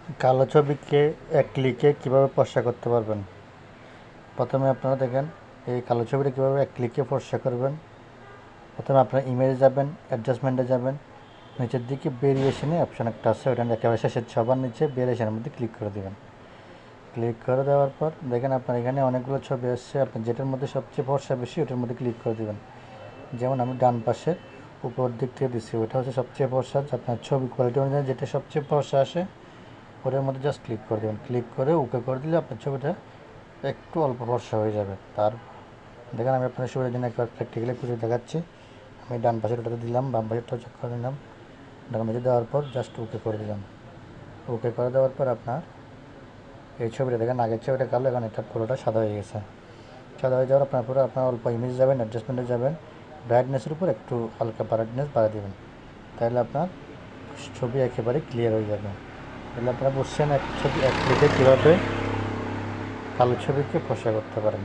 কালো ছবিকে এক ক্লিকে কীভাবে ফর্সা করতে পারবেন। প্রথমে আপনারা দেখেন এই কালো ছবিটা কীভাবে এক ক্লিকে ফর্সা করবেন। প্রথমে আপনারা ইমেজে যাবেন, অ্যাডজাস্টমেন্টে যাবেন, নিচের দিকে ভেরিয়েশনে অপশান একটা আছে, ওইটা একেবারে শেষের সবার নিচে ভেরিয়েশনের মধ্যে ক্লিক করে দেবেন। ক্লিক করে দেওয়ার পর দেখেন আপনার এখানে অনেকগুলো ছবি আসছে, আপনি যেটার মধ্যে সবচেয়ে ফর্সা বেশি ওটার মধ্যে ক্লিক করে দেবেন। যেমন আমি ডান পাশে উপর দিক থেকে দিচ্ছি, ওইটা হচ্ছে সবচেয়ে ফর্সা। আপনার ছবি কোয়ালিটি অনুযায়ী যেটা সবচেয়ে ফর্সা আসে ওটার মধ্যে জাস্ট ক্লিক করে দেবেন। ক্লিক করে ওকে করে দিলে আপনার ছবিটা একটু অল্প ফর্সা হয়ে যাবে। তার দেখেন আমি আপনার ছবির জন্য একবার প্র্যাকটিক্যালি করে দেখাচ্ছি। আমি ডান পাশের ওটাতে দিলাম, বাম পাশেরটাও চেক করে নিলাম। ডান পাশে দেওয়ার পর জাস্ট ওকে করে দিলাম। ওকে করে দেওয়ার পর আপনার এই ছবিটা দেখেন, আগের ছবিটা কালো, এখন এটা পুরোটা সাদা হয়ে গেছে। সাদা হয়ে যাওয়ার আপনার পুরো আপনার অল্প ইমেজ যাবেন, অ্যাডজাস্টমেন্টে যাবেন, ব্রাইটনেসের উপর একটু হালকা ব্রাইটনেস বাড়িয়ে দেবেন। তাহলে আপনার ছবি একেবারে ক্লিয়ার হয়ে যাবে। তাহলে আপনারা বুঝছেন এক ছবি এক ক্লিকে কীভাবে কালো ছবিকে ফর্সা করতে পারেন।